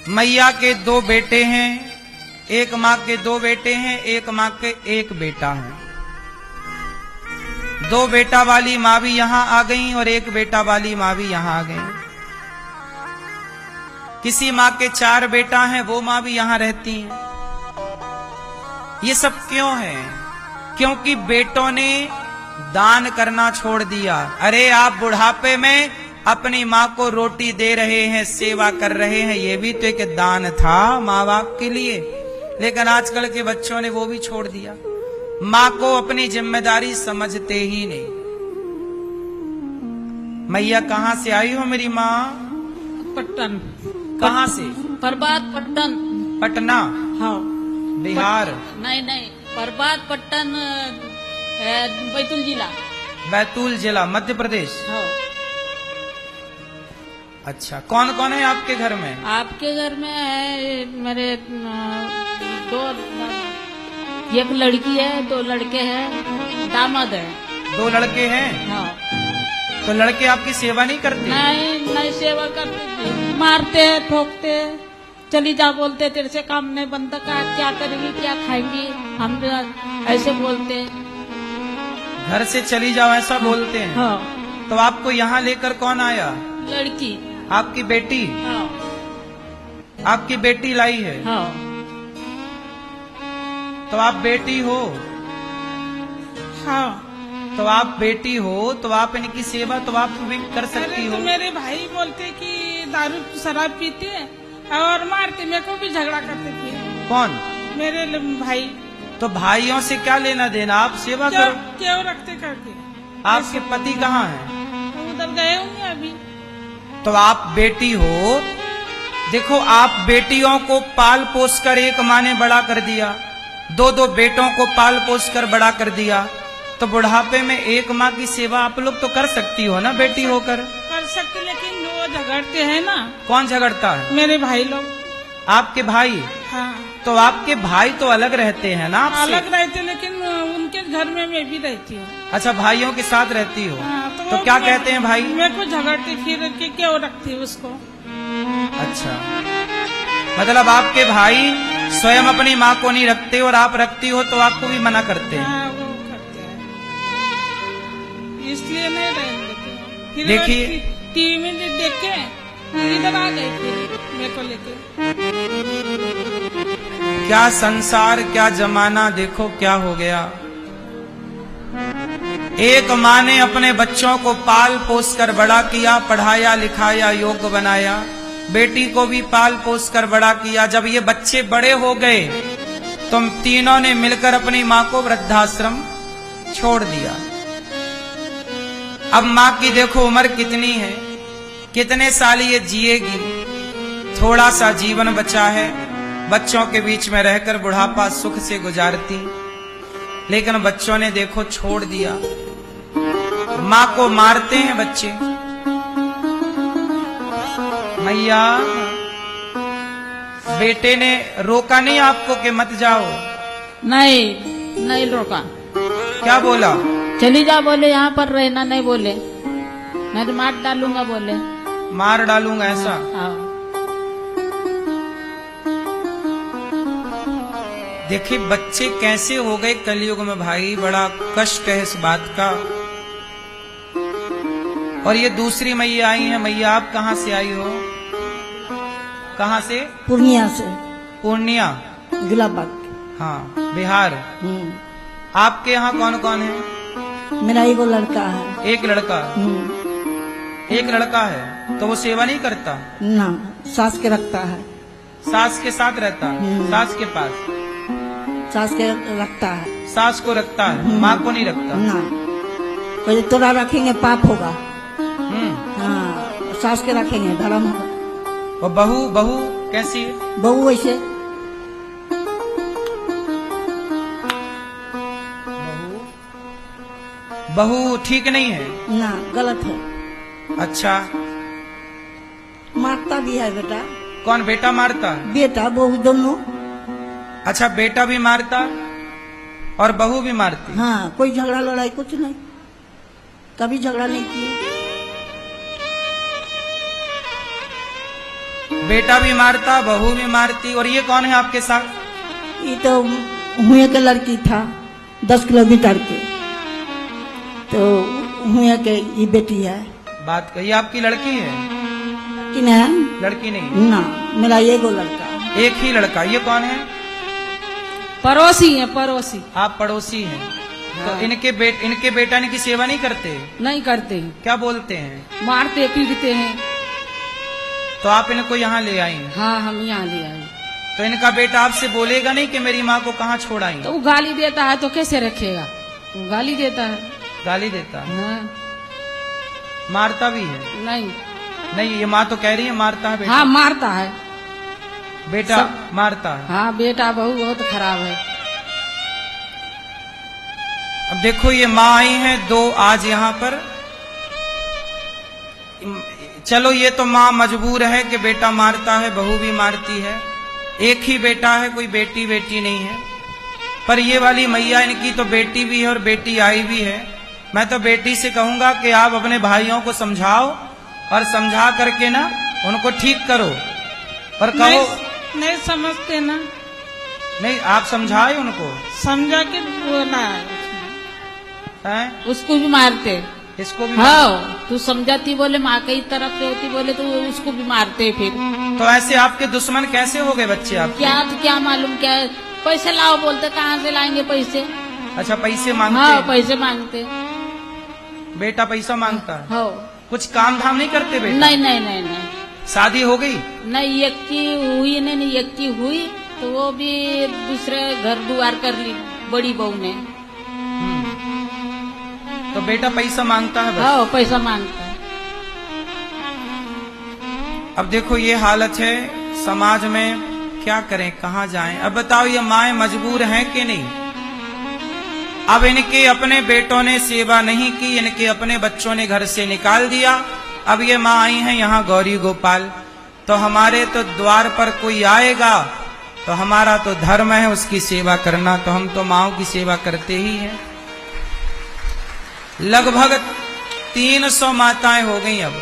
मैया के दो बेटे हैं, एक माँ के दो बेटे हैं, एक माँ के एक बेटा है। दो बेटा वाली माँ भी यहां आ गई और एक बेटा वाली माँ भी यहां आ गई। किसी माँ के चार बेटा हैं, वो माँ भी यहां रहती हैं। ये सब क्यों है? क्योंकि बेटों ने दान करना छोड़ दिया। अरे आप बुढ़ापे में अपनी माँ को रोटी दे रहे हैं, सेवा कर रहे हैं, ये भी तो एक दान था माँ बाप के लिए। लेकिन आजकल के बच्चों ने वो भी छोड़ दिया। माँ को अपनी जिम्मेदारी समझते ही नहीं। मैया कहाँ से आई हो मेरी माँ? पट्टन। कहाँ से? प्रभात पट्टन। पटना? हाँ। बिहार? नहीं नहीं, प्रभात पट्टन, बैतूल जिला। बैतूल जिला, मध्य प्रदेश। हाँ। अच्छा, कौन कौन है आपके घर में? आपके घर में है मेरे दो, एक लड़की है, दो लड़के हैं, दामाद है। दो लड़के हैं? हाँ। तो लड़के आपकी सेवा नहीं करते? नहीं नहीं, सेवा करते, मारते ठोकते, चली जा बोलते, तेरे से काम नहीं बनता का, क्या करेंगी, क्या खाएंगी, हम ऐसे बोलते। घर से चली जाओ ऐसा बोलते हैं? हाँ। तो आपको यहाँ लेकर कौन आया? लड़की। आपकी बेटी? हाँ। आपकी बेटी लाई है? हाँ। तो आप बेटी हो? हाँ। तो आप बेटी हो तो आप इनकी सेवा तो आप भी कर सकती हो। तो मेरे भाई बोलते कि दारू शराब पीते और मारते, मेरे को भी झगड़ा करते थे। कौन? मेरे भाई। तो भाइयों से क्या लेना देना? आप सेवा करो। क्यों रखते करके? आपके पति कहाँ हैं? उधर गए होंगे अभी। तो आप बेटी हो, देखो आप बेटियों को पाल पोस कर एक माँ ने बड़ा कर दिया, दो दो बेटों को पाल पोस कर बड़ा कर दिया, तो बुढ़ापे में एक माँ की सेवा आप लोग तो कर सकती हो ना बेटी होकर? कर सकते, लेकिन वो झगड़ते हैं ना। कौन झगड़ता है? मेरे भाई लोग। आपके भाई? हाँ। तो आपके भाई तो अलग रहते हैं ना आपसे? अलग रहते, लेकिन उनके घर में मैं भी रहती हूँ। अच्छा, भाइयों के साथ रहती हो? हाँ, तो क्या कहते हैं भाई? मेरे को झगड़ते फिर के क्यों रखती उसको। अच्छा, मतलब आपके भाई स्वयं अपनी माँ को नहीं रखते और आप रखती हो तो आपको भी मना करते हैं? हाँ, वो करते हैं, इसलिए नहीं रहने देते। फिर देखिए, टीवी में देख के इधर आ गए फिर मेरे को लेके। क्या संसार, क्या जमाना, देखो क्या हो गया। एक माँ ने अपने बच्चों को पाल पोस कर बड़ा किया, पढ़ाया लिखाया, योग्य बनाया, बेटी को भी पाल पोस कर बड़ा किया। जब ये बच्चे बड़े हो गए तो तीनों ने मिलकर अपनी माँ को वृद्धाश्रम छोड़ दिया। अब माँ की देखो उम्र कितनी है, कितने साल ये जिएगी। थोड़ा सा जीवन बचा है, बच्चों के बीच में रहकर बुढ़ापा सुख से गुजारती, लेकिन बच्चों ने देखो छोड़ दिया। माँ को मारते हैं बच्चे। मैया, बेटे ने रोका नहीं आपको कि मत जाओ? नहीं नहीं रोका। क्या बोला? चली जा बोले, यहाँ पर रहना नहीं बोले, मैं तो मार डालूंगा बोले। मार डालूंगा ऐसा? हाँ। देखिए बच्चे कैसे हो गए कलयुग में भाई, बड़ा कष्ट है इस बात का। और ये दूसरी मैया आई है। मैया आप कहाँ से आई हो? कहाँ से? पूर्णिया से। पूर्णिया? गुलाबबाग। हाँ, बिहार। आपके यहाँ कौन कौन है? मेरा एगो लड़का है। एक लड़का? एक लड़का है, तो वो सेवा नहीं करता? ना, सास के रखता है। सास के साथ रहता है? सास के पास? सास के रखता है। सास को रखता है, माँ को नहीं रखता? ना, कोई तोरा रखेंगे पाप होगा। हाँ, सास के रखेंगे धर्म होगा। और बहू, बहू कैसी है? बहू वैसे। बहू ठीक नहीं है? ना, गलत है। अच्छा, मारता भी है बेटा। कौन बेटा मारता? बेटा बहू दोनों। अच्छा, बेटा भी मारता और बहू भी मारती? हाँ, कोई झगड़ा लड़ाई कुछ नहीं, कभी झगड़ा नहीं किए। बेटा भी मारता, बहू भी मारती। और ये कौन है आपके साथ? ये तो हुए के लड़की था 10 किलोमीटर के, तो हुए के ये बेटी है। बात कही, आपकी लड़की है कि नहीं? लड़की नहीं ना, मेरा ये गो लड़का। एक ही लड़का। ये कौन है? पड़ोसी है, पड़ोसी। आप पड़ोसी हैं। हाँ। तो इनके बेटा इनकी सेवा नहीं करते? नहीं करते हैं, क्या बोलते हैं? मारते पीटते हैं। तो आप इनको यहाँ ले आई हैं। हाँ, हम यहाँ ले आए। तो इनका बेटा आपसे बोलेगा नहीं कि मेरी माँ को कहाँ छोड़ आई? तो वो गाली देता है तो कैसे रखेगा? वो गाली देता है। गाली देता है। हाँ, मारता भी है? नहीं। नहीं, ये माँ तो कह रही है मारता है बेटा। हाँ, मारता है। बेटा मारता है। हाँ, बेटा बहू बहुत खराब है। अब देखो ये माँ आई हैं 2 आज यहाँ पर। चलो ये तो माँ मजबूर है कि बेटा मारता है, बहू भी मारती है। एक ही बेटा है, कोई बेटी नहीं है। पर ये वाली मैया इनकी तो बेटी भी है और बेटी आई भी है। मैं तो बेटी से कहूंगा कि आप अपने भाइयों को समझाओ और समझा करके ना उनको ठीक करो और कहो। नहीं समझते ना। नहीं, आप समझाए उनको। समझा के बोला है हैं? उसको भी मारते। इसको भी हाँ, तू समझाती बोले माँ की तरफ से होती बोले तो उसको भी मारते। फिर तो ऐसे आपके दुश्मन कैसे हो गए बच्चे आपके? क्या मालूम क्या है? पैसे लाओ बोलते, कहाँ से लाएंगे पैसे? अच्छा, पैसे मांगते हाँ, हैं। पैसे मांगते। बेटा पैसा मांगता है? हाँ। कुछ काम धाम नहीं करते बेटा? नहीं नहीं नहीं नहीं। शादी हो गई? नहीं, एक की हुई नहीं, एक की हुई तो वो भी दूसरे घर दुआर कर ली बड़ी बहू ने। तो बेटा पैसा मांगता है बस? हाँ, पैसा मांगता है। अब देखो ये हालत है समाज में, क्या करें, कहाँ जाएं? अब बताओ ये माएं मजबूर हैं कि नहीं? अब इनके अपने बेटों ने सेवा नहीं की, इनके अपने बच्चों ने घर से निकाल दिया। अब ये माँ आई हैं यहाँ गौरी गोपाल, तो हमारे तो द्वार पर कोई आएगा तो हमारा तो धर्म है उसकी सेवा करना, तो हम तो माँओं की सेवा करते ही हैं। लगभग 300 माताएं हो गई। अब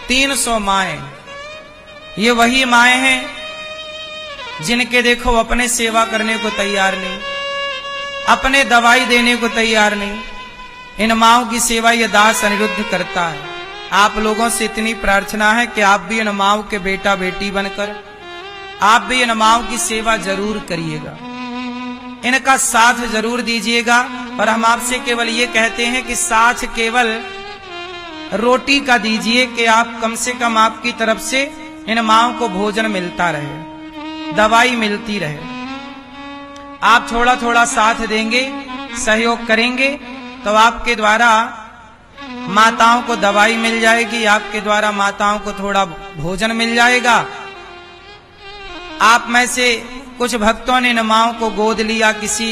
300 माएं, ये वही माएं हैं जिनके देखो अपने सेवा करने को तैयार नहीं, अपने दवाई देने को तैयार नहीं। इन माओं की सेवा ये दास अनिरुद्ध करता है। आप लोगों से इतनी प्रार्थना है कि आप भी इन माओं के बेटा बेटी बनकर आप भी इन माओं की सेवा जरूर करिएगा, इनका साथ जरूर दीजिएगा। और हम आपसे केवल ये कहते हैं कि साथ केवल रोटी का दीजिए कि आप कम से कम आपकी तरफ से इन माओं को भोजन मिलता रहे, दवाई मिलती रहे। आप थोड़ा थोड़ा साथ देंगे, सहयोग करेंगे तो आपके द्वारा माताओं को दवाई मिल जाएगी, आपके द्वारा माताओं को थोड़ा भोजन मिल जाएगा। आप में से कुछ भक्तों ने इन माओं को गोद लिया, किसी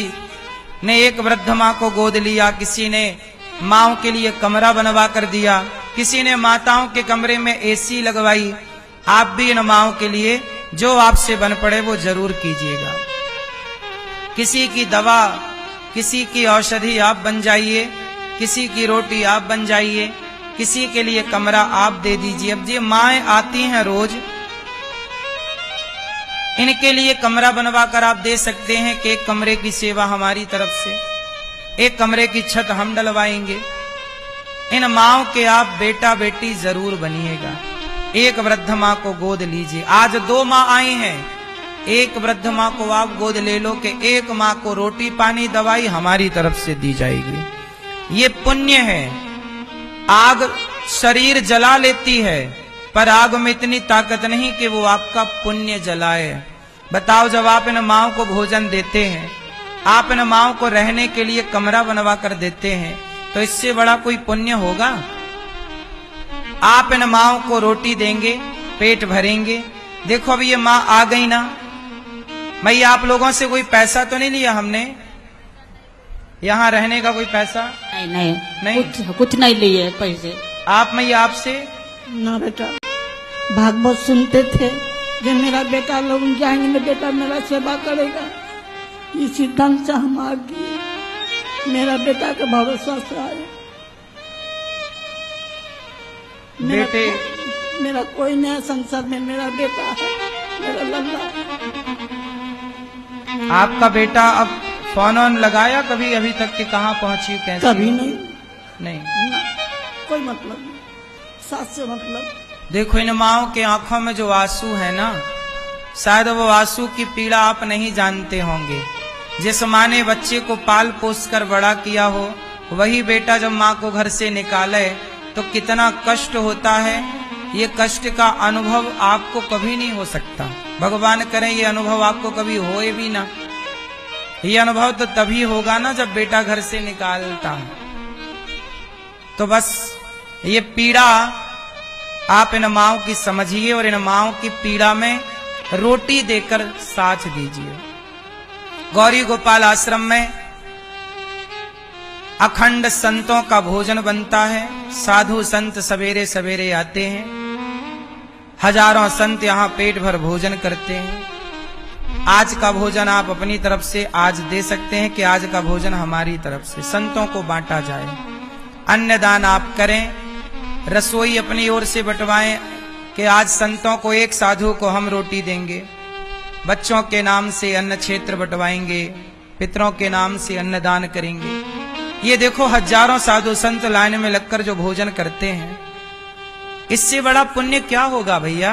ने एक वृद्ध माँ को गोद लिया, किसी ने माओं के लिए कमरा बनवा कर दिया, किसी ने माताओं के कमरे में एसी लगवाई। आप भी इन माओं के लिए जो आपसे बन पड़े वो जरूर कीजिएगा। किसी की दवा, किसी की औषधि आप बन जाइए, किसी की रोटी आप बन जाइए, किसी के लिए कमरा आप दे दीजिए। अब ये माएं आती हैं रोज, इनके लिए कमरा बनवा कर आप दे सकते हैं कि एक कमरे की सेवा हमारी तरफ से, एक कमरे की छत हम डलवाएंगे। इन माओं के आप बेटा बेटी जरूर बनिएगा। एक वृद्ध माँ को गोद लीजिए। आज 2 माँ आई हैं, एक वृद्ध माँ को आप गोद ले लो कि एक माँ को रोटी पानी दवाई हमारी तरफ से दी जाएगी। ये पुण्य है। आग शरीर जला लेती है पर आग में इतनी ताकत नहीं कि वो आपका पुण्य जलाए। बताओ, जब आप इन माओं को भोजन देते हैं, आप इन माओं को रहने के लिए कमरा बनवा कर देते हैं, तो इससे बड़ा कोई पुण्य होगा? आप इन माओं को रोटी देंगे, पेट भरेंगे। देखो अब ये माँ आ गई ना, मैं आप लोगों से कोई पैसा तो नहीं लिया हमने, यहाँ रहने का कोई पैसा नहीं नहीं? कुछ नहीं लिए पैसे। आप मैं आपसे ना बेटा, भागवत सुनते थे जब मेरा बेटा लोग जाएंगे ना, बेटा मेरा सेवा करेगा, इसी ढंग से हम आ गए। मेरा बेटा के भरोसा से आए। बेटे मेरा कोई नहीं संसार में, मेरा बेटा है, मेरा लल्ला। आपका बेटा अब फोन ऑन लगाया कभी अभी तक कि कहाँ पहुंची कैसे? कभी नहीं, नहीं। ना, कोई मतलब नहीं, सास से मतलब। देखो इन माओ के आंखों में जो आंसू है ना, शायद वो आंसू की पीड़ा आप नहीं जानते होंगे। जिस माँ ने बच्चे को पाल पोस कर बड़ा किया हो, वही बेटा जब माँ को घर से निकाले तो कितना कष्ट होता है। ये कष्ट का अनुभव आपको कभी नहीं हो सकता। भगवान करें ये अनुभव आपको कभी होए भी ना। ये अनुभव तो तभी होगा ना जब बेटा घर से निकालता है। तो बस ये पीड़ा आप इन माओं की समझिए और इन माओं की पीड़ा में रोटी देकर साथ दीजिए। गौरी गोपाल आश्रम में अखंड संतों का भोजन बनता है। साधु संत सवेरे सवेरे आते हैं, हजारों संत यहाँ पेट भर भोजन करते हैं। आज का भोजन आप अपनी तरफ से आज दे सकते हैं कि आज का भोजन हमारी तरफ से संतों को बांटा जाए। अन्नदान आप करें, रसोई अपनी ओर से बंटवाएं कि आज संतों को एक साधु को हम रोटी देंगे। बच्चों के नाम से अन्न क्षेत्र बंटवाएंगे, पितरों के नाम से अन्नदान करेंगे। ये देखो हजारों साधु संत लाइन में लगकर जो भोजन करते हैं, इससे बड़ा पुण्य क्या होगा भैया।